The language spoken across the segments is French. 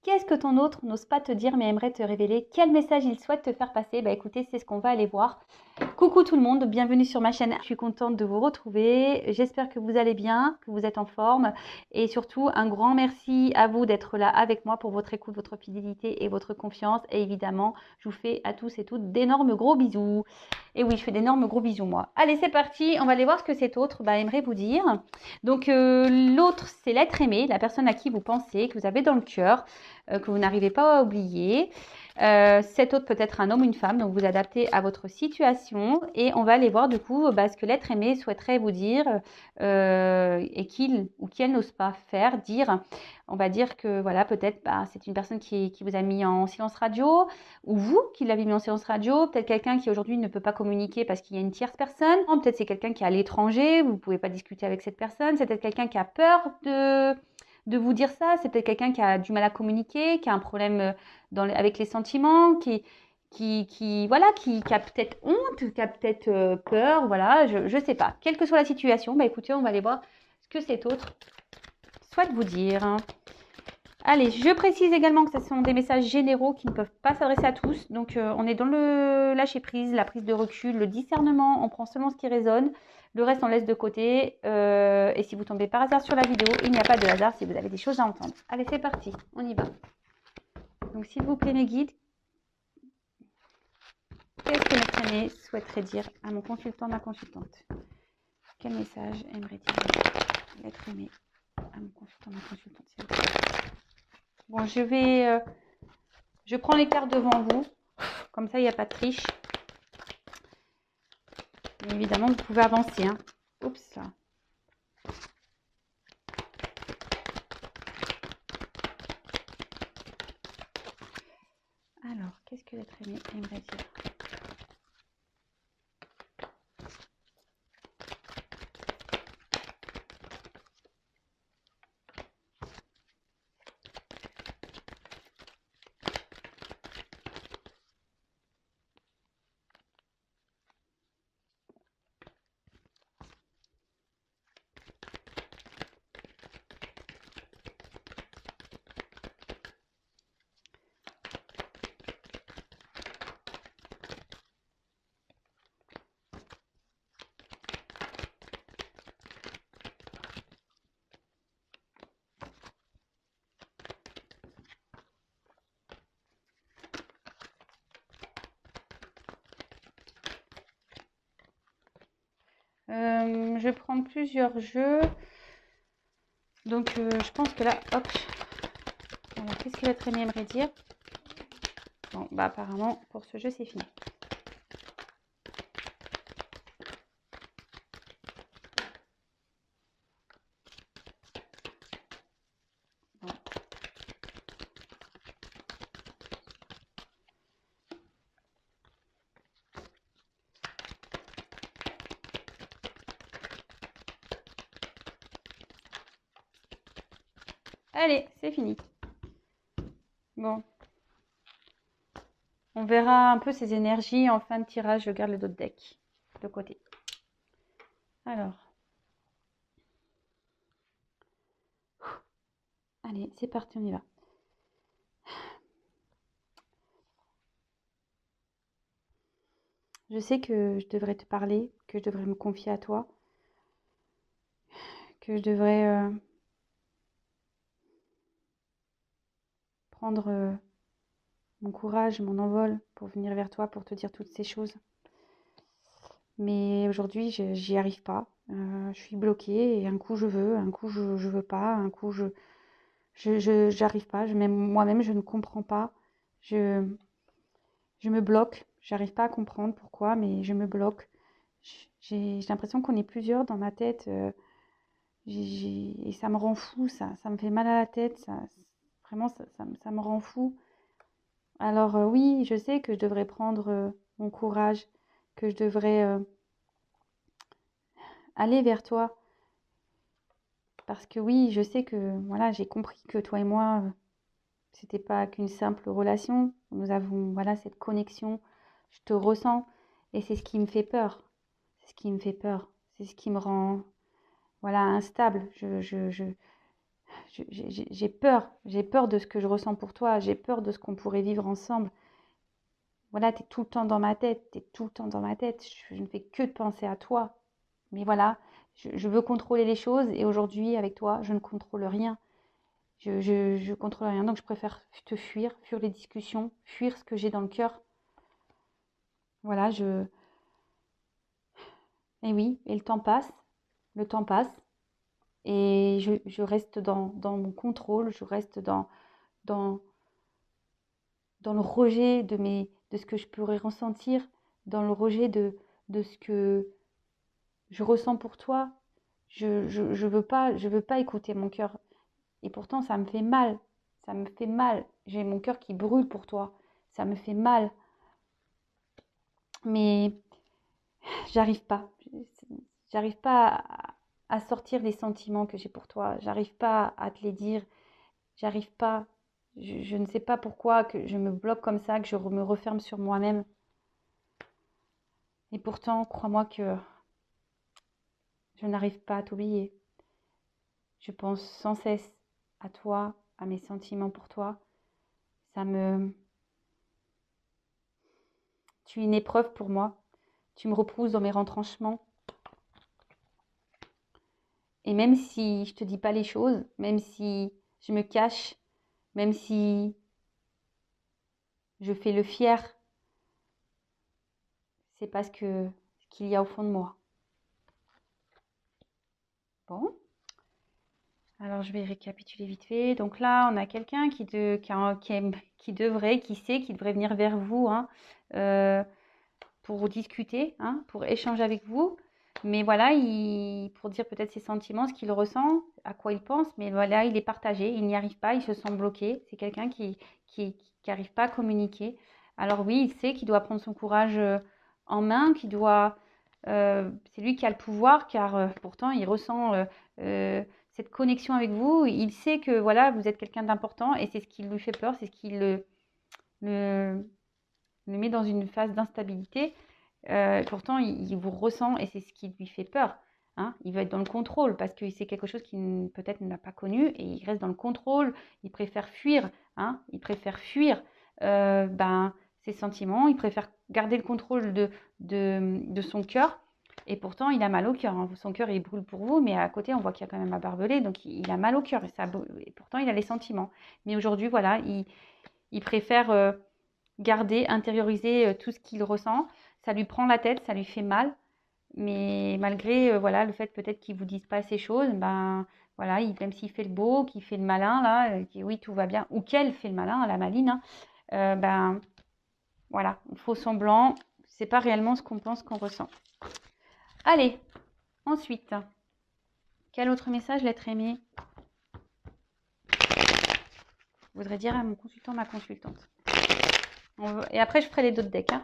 Qu'est-ce que ton autre n'ose pas te dire mais aimerait te révéler? Quel message il souhaite te faire passer? Bah écoutez, c'est ce qu'on va aller voir. Coucou tout le monde, bienvenue sur ma chaîne. Je suis contente de vous retrouver. J'espère que vous allez bien, que vous êtes en forme. Et surtout, un grand merci à vous d'être là avec moi pour votre écoute, votre fidélité et votre confiance. Et évidemment, je vous fais à tous et toutes d'énormes gros bisous. Et oui, je fais d'énormes gros bisous moi. Allez, c'est parti. On va aller voir ce que cet autre aimerait vous dire. Donc, l'autre, c'est l'être aimé, la personne à qui vous pensez, que vous avez dans le cœur, que vous n'arrivez pas à oublier. Cet autre peut être un homme ou une femme, donc vous adaptez à votre situation et on va aller voir du coup ce que l'être aimé souhaiterait vous dire et qu'il ou qu'elle n'ose pas faire, dire. On va dire que voilà, peut-être c'est une personne qui vous a mis en silence radio ou vous qui l'avez mis en silence radio, peut-être quelqu'un qui aujourd'hui ne peut pas communiquer parce qu'il y a une tierce personne, peut-être c'est quelqu'un qui est à l'étranger, vous ne pouvez pas discuter avec cette personne, c'est peut-être quelqu'un qui a peur de vous dire ça, c'est peut-être quelqu'un qui a du mal à communiquer, qui a un problème avec les sentiments, voilà, qui a peut-être honte, qui a peut-être peur, voilà, je ne sais pas. Quelle que soit la situation, écoutez, on va aller voir ce que cet autre souhaite vous dire. Allez, je précise également que ce sont des messages généraux qui ne peuvent pas s'adresser à tous. Donc, on est dans le lâcher prise, la prise de recul, le discernement. On prend seulement ce qui résonne. Le reste, on laisse de côté. Et si vous tombez par hasard sur la vidéo, il n'y a pas de hasard si vous avez des choses à entendre. Allez, c'est parti. On y va. Donc, s'il vous plaît, mes guides, qu'est-ce que notre aîné souhaiterait dire à mon consultant, ma consultante? Quel message aimerait dire l'être aimé à mon consultant, ma consultante? Bon, je prends les cartes devant vous. Comme ça, il n'y a pas de triche. Et évidemment, vous pouvez avancer. Hein. Oups là. Alors, qu'est-ce que l'être aimé aimerait dire? Je vais prendre plusieurs jeux. Donc, je pense que là, hop. Alors, qu'est-ce que l'être aimé aimerait dire? Bon, apparemment, pour ce jeu, c'est fini. Bon. Allez, c'est fini. Bon. On verra un peu ces énergies en fin de tirage. Je garde le dos de deck de côté. Alors. Allez, c'est parti, on y va. Je sais que je devrais te parler, que je devrais me confier à toi, que je devrais prendre mon courage, mon envol pour venir vers toi, pour te dire toutes ces choses. Mais aujourd'hui, j'y arrive pas. Je suis bloquée et un coup je veux, un coup je veux pas, un coup j'arrive pas. Moi-même, je ne comprends pas. Je, je me bloque. J'arrive pas à comprendre pourquoi, mais je me bloque. J'ai l'impression qu'on est plusieurs dans ma tête. Et ça me rend fou, ça me fait mal à la tête. Vraiment, ça me rend fou. Alors oui, je sais que je devrais prendre mon courage, que je devrais aller vers toi. Parce que oui, je sais que voilà, j'ai compris que toi et moi, c'était pas qu'une simple relation. Nous avons voilà cette connexion. Je te ressens et c'est ce qui me fait peur. C'est ce qui me fait peur. C'est ce qui me rend voilà instable. j'ai peur de ce que je ressens pour toi, j'ai peur de ce qu'on pourrait vivre ensemble. Voilà, tu es tout le temps dans ma tête, tu es tout le temps dans ma tête, je ne fais que de penser à toi. Mais voilà, je veux contrôler les choses et aujourd'hui, avec toi, je ne contrôle rien. Je contrôle rien, donc je préfère te fuir les discussions, fuir ce que j'ai dans le cœur. Voilà, Et oui, et le temps passe, et je reste dans mon contrôle, je reste dans, dans le rejet de ce que je pourrais ressentir, dans le rejet de ce que je ressens pour toi. Je veux pas écouter mon cœur. Et pourtant, ça me fait mal. Ça me fait mal. J'ai mon cœur qui brûle pour toi. Ça me fait mal. Mais j'arrive pas. J'arrive pas à sortir les sentiments que j'ai pour toi. J'arrive pas à te les dire. J'arrive pas. Je ne sais pas pourquoi que je me bloque comme ça, que je me referme sur moi-même. Et pourtant, crois-moi que je n'arrive pas à t'oublier. Je pense sans cesse à toi, à mes sentiments pour toi. Ça me... Tu es une épreuve pour moi. Tu me repousses dans mes retranchements. Et même si je te dis pas les choses, même si je me cache, même si je fais le fier, c'est parce que ce qu'il y a au fond de moi. Bon. Alors, je vais récapituler vite fait. Donc là, on a quelqu'un qui devrait venir vers vous hein, pour discuter, hein, pour échanger avec vous. Mais voilà, pour dire peut-être ses sentiments, ce qu'il ressent, à quoi il pense. Mais voilà, il est partagé, il n'y arrive pas, il se sent bloqué. C'est quelqu'un qui n'arrive pas à communiquer. Alors oui, il sait qu'il doit prendre son courage en main, c'est lui qui a le pouvoir, car pourtant, il ressent... cette connexion avec vous, il sait que voilà, vous êtes quelqu'un d'important et c'est ce qui lui fait peur, c'est ce qui le met dans une phase d'instabilité. Pourtant, il vous ressent et c'est ce qui lui fait peur. Hein. Il veut être dans le contrôle parce que c'est quelque chose qu'il peut-être n'a pas connu et il reste dans le contrôle. Il préfère fuir. Hein. Il préfère fuir ses sentiments. Il préfère garder le contrôle de son cœur. Et pourtant, il a mal au cœur. Hein. Son cœur, il brûle pour vous, mais à côté, on voit qu'il y a quand même un barbelé. Donc, il a mal au cœur. Et pourtant, il a les sentiments. Mais aujourd'hui, voilà, il préfère garder, intérioriser tout ce qu'il ressent. Ça lui prend la tête, ça lui fait mal. Mais malgré voilà, le fait peut-être qu'il ne vous dise pas ces choses, ben voilà, même s'il fait le beau, qu'il fait le malin, là, qui oui, tout va bien, ou qu'elle fait le malin, la maline, hein, ben voilà, faux semblant, c'est pas réellement ce qu'on pense, qu'on ressent. Allez, ensuite, quel autre message l'être aimé voudrais dire à mon consultant, ma consultante. Et après, je ferai les d'autres decks. Hein.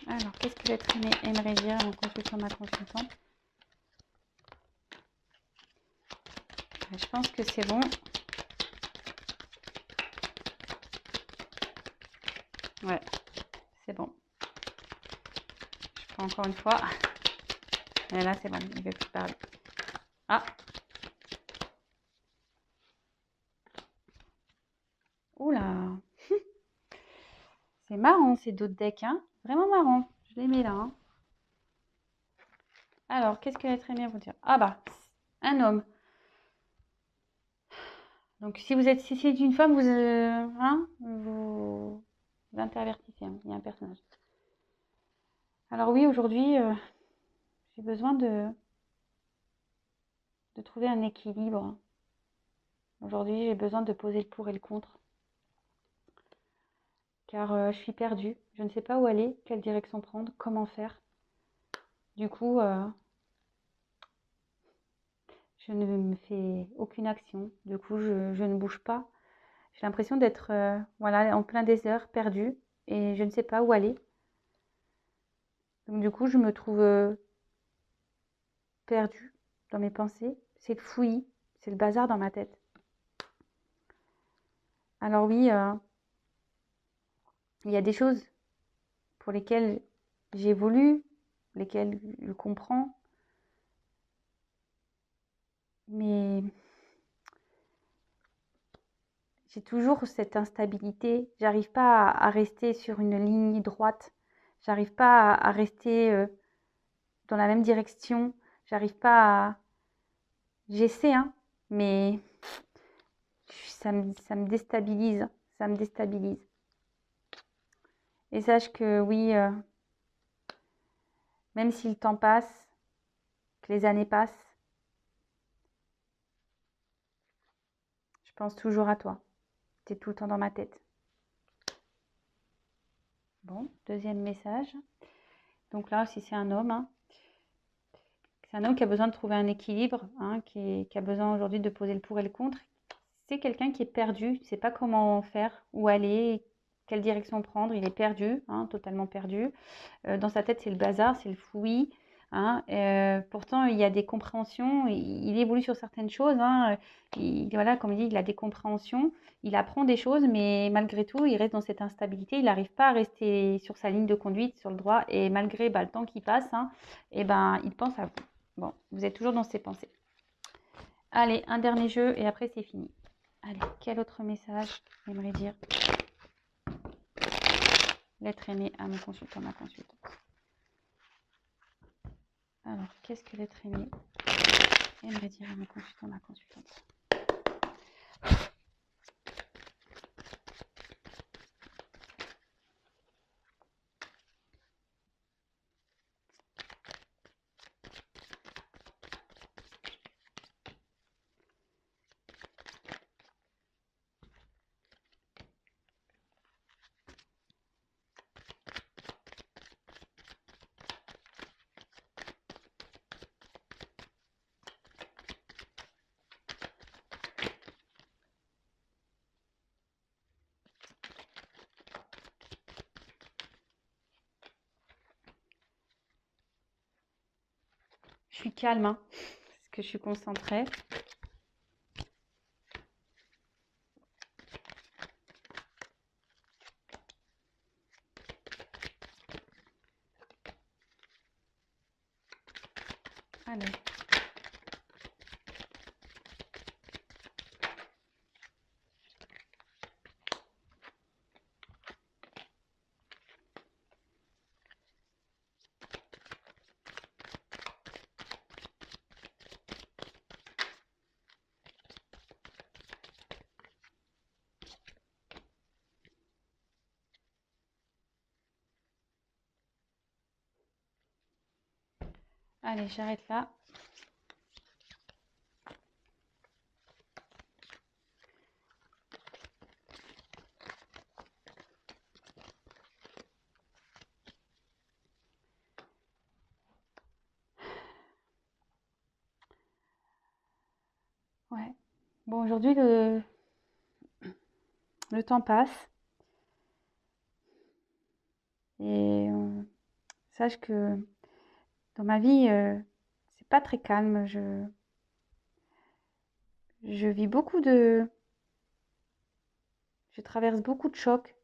Alors, qu'est-ce que l'être aimé aimerait dire en consultant ma consultante? Je pense que c'est bon. Ouais, c'est bon. Je prends encore une fois. Et là, c'est bon, il ne veut plus parler. Ah! Oula! C'est marrant ces d'autres decks, hein? Vraiment marrant. Je les mets là. Hein. Alors, qu'est-ce que l'être aimé vous dire? Ah bah, un homme. Donc, si c'est une femme, vous intervertissez. Hein. Il y a un personnage. Alors oui, aujourd'hui, j'ai besoin de trouver un équilibre. Aujourd'hui, j'ai besoin de poser le pour et le contre. Car je suis perdue. Je ne sais pas où aller, quelle direction prendre, comment faire. Du coup, je ne me fais aucune action. Du coup, je ne bouge pas. J'ai l'impression d'être voilà, en plein désert, perdue, et je ne sais pas où aller. Donc du coup, je me trouve perdue dans mes pensées. C'est le fouillis, c'est le bazar dans ma tête. Alors oui, il y a des choses pour lesquelles j'évolue, lesquelles je comprends, mais j'ai toujours cette instabilité. J'arrive pas à rester sur une ligne droite. J'arrive pas à rester dans la même direction. J'arrive pas à... J'essaie, hein, mais ça me déstabilise. Ça me déstabilise. Et sache que oui, même si le temps passe, que les années passent, je pense toujours à toi. Tu es tout le temps dans ma tête. Bon, deuxième message. Donc là aussi, c'est un homme. Hein. C'est un homme qui a besoin de trouver un équilibre, hein, qui a besoin aujourd'hui de poser le pour et le contre. C'est quelqu'un qui est perdu, il ne sait pas comment faire, où aller, quelle direction prendre. Il est perdu, hein, totalement perdu. Dans sa tête, c'est le bazar, c'est le fouillis. Hein. Pourtant, il y a des compréhensions. Il évolue sur certaines choses. Hein. Voilà, comme il dit, il a des compréhensions. Il apprend des choses, mais malgré tout, il reste dans cette instabilité. Il n'arrive pas à rester sur sa ligne de conduite, sur le droit. Et malgré le temps qui passe, hein, et il pense à vous. Bon, vous êtes toujours dans ses pensées. Allez, un dernier jeu et après c'est fini. Allez, quel autre message j'aimerais dire? L'être aimé à mon consultant, ma consultante. Alors, qu'est-ce que l'être aimé aimerait dire à mon consultant, ma consultante? Je suis calme, hein, parce que je suis concentrée. Allez. Allez, j'arrête là. Ouais. Bon, aujourd'hui, le temps passe. Et sache que dans ma vie, c'est pas très calme. Je vis beaucoup de... Je traverse beaucoup de chocs.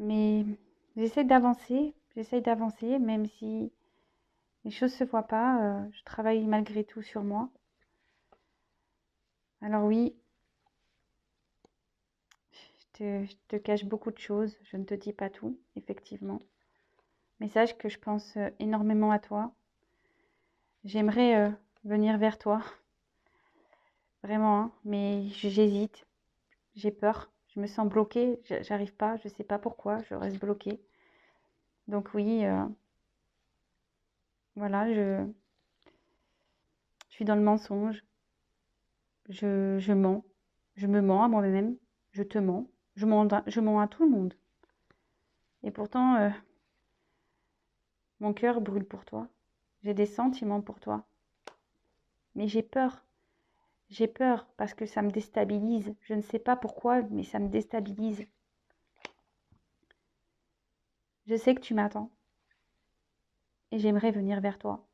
Mais j'essaie d'avancer, même si les choses se voient pas. Je travaille malgré tout sur moi. Alors oui, je te cache beaucoup de choses. Je ne te dis pas tout, effectivement. Mais sache que je pense énormément à toi. J'aimerais venir vers toi, vraiment, hein, mais j'hésite. J'ai peur. Je me sens bloquée. J'arrive pas. Je sais pas pourquoi. Je reste bloquée. Donc oui, voilà, je suis dans le mensonge. Je mens. Je me mens à moi-même. Je te mens. Je mens à tout le monde. Et pourtant, mon cœur brûle pour toi. J'ai des sentiments pour toi. Mais j'ai peur. J'ai peur parce que ça me déstabilise. Je ne sais pas pourquoi, mais ça me déstabilise. Je sais que tu m'attends et j'aimerais venir vers toi.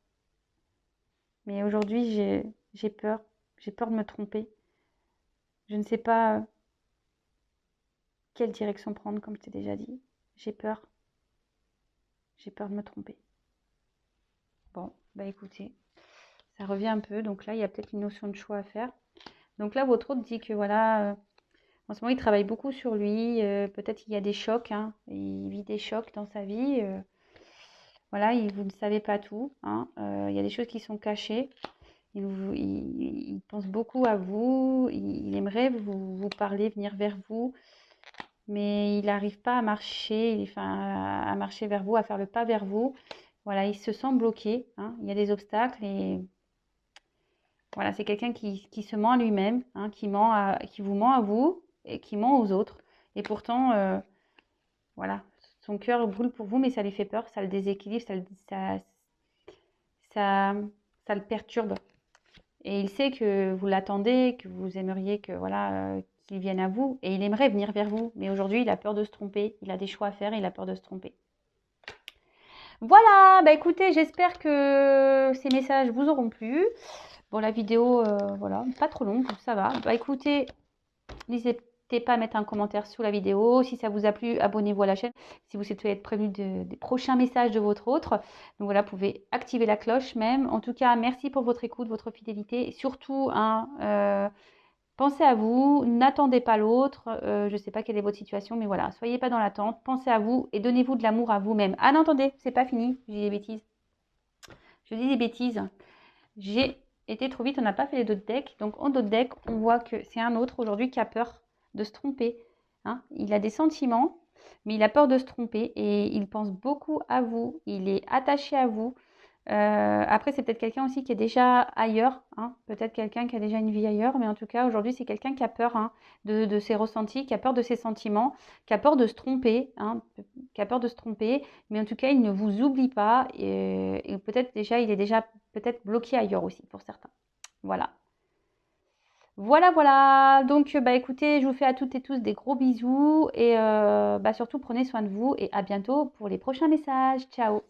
Mais aujourd'hui, j'ai peur. J'ai peur de me tromper. Je ne sais pas quelle direction prendre, comme je t'ai déjà dit. J'ai peur. J'ai peur de me tromper. Bon, bah écoutez, ça revient un peu. Donc là, il y a peut-être une notion de choix à faire. Donc là, votre hôte dit que voilà, en ce moment, il travaille beaucoup sur lui. Peut-être qu'il y a des chocs. Hein. Il vit des chocs dans sa vie. Voilà, vous ne savez pas tout. Hein. Il y a des choses qui sont cachées. Il pense beaucoup à vous. Il aimerait vous parler, venir vers vous. Mais il n'arrive pas à marcher, enfin, à marcher vers vous, à faire le pas vers vous. Voilà, il se sent bloqué. Hein. Il y a des obstacles et voilà, c'est quelqu'un qui se ment à lui-même, hein, qui vous ment à vous et qui ment aux autres. Et pourtant, voilà, son cœur brûle pour vous, mais ça lui fait peur, ça le déséquilibre, ça, ça le perturbe. Et il sait que vous l'attendez, que vous aimeriez que voilà, qu'il vienne à vous. Et il aimerait venir vers vous. Mais aujourd'hui, il a peur de se tromper. Il a des choix à faire et il a peur de se tromper. Voilà, bah écoutez, j'espère que ces messages vous auront plu. Bon, la vidéo, voilà, pas trop longue, ça va. Bah écoutez, n'hésitez pas à mettre un commentaire sous la vidéo. Si ça vous a plu, abonnez-vous à la chaîne. Si vous souhaitez être prévenu des prochains messages de votre autre. Donc voilà, vous pouvez activer la cloche même. En tout cas, merci pour votre écoute, votre fidélité. Et surtout, hein, pensez à vous, n'attendez pas l'autre. Je ne sais pas quelle est votre situation, mais voilà, soyez pas dans l'attente. Pensez à vous et donnez-vous de l'amour à vous-même. Ah non, attendez, c'est pas fini. Je dis des bêtises. Je dis des bêtises. J'ai été trop vite, on n'a pas fait les d'autres decks. Donc en d'autres decks, on voit que c'est un autre aujourd'hui qui a peur de se tromper. Hein. Il a des sentiments, mais il a peur de se tromper et il pense beaucoup à vous. Il est attaché à vous. Après, c'est peut-être quelqu'un aussi qui est déjà ailleurs. Hein. Peut-être quelqu'un qui a déjà une vie ailleurs. Mais en tout cas, aujourd'hui, c'est quelqu'un qui a peur hein, de ses ressentis, qui a peur de ses sentiments, qui a peur de se tromper. Hein, qui a peur de se tromper. Mais en tout cas, il ne vous oublie pas. Et peut-être déjà, il est déjà peut-être bloqué ailleurs aussi pour certains. Voilà. Voilà, voilà. Donc, bah, écoutez, je vous fais à toutes et tous des gros bisous. Et bah, surtout, prenez soin de vous. Et à bientôt pour les prochains messages. Ciao.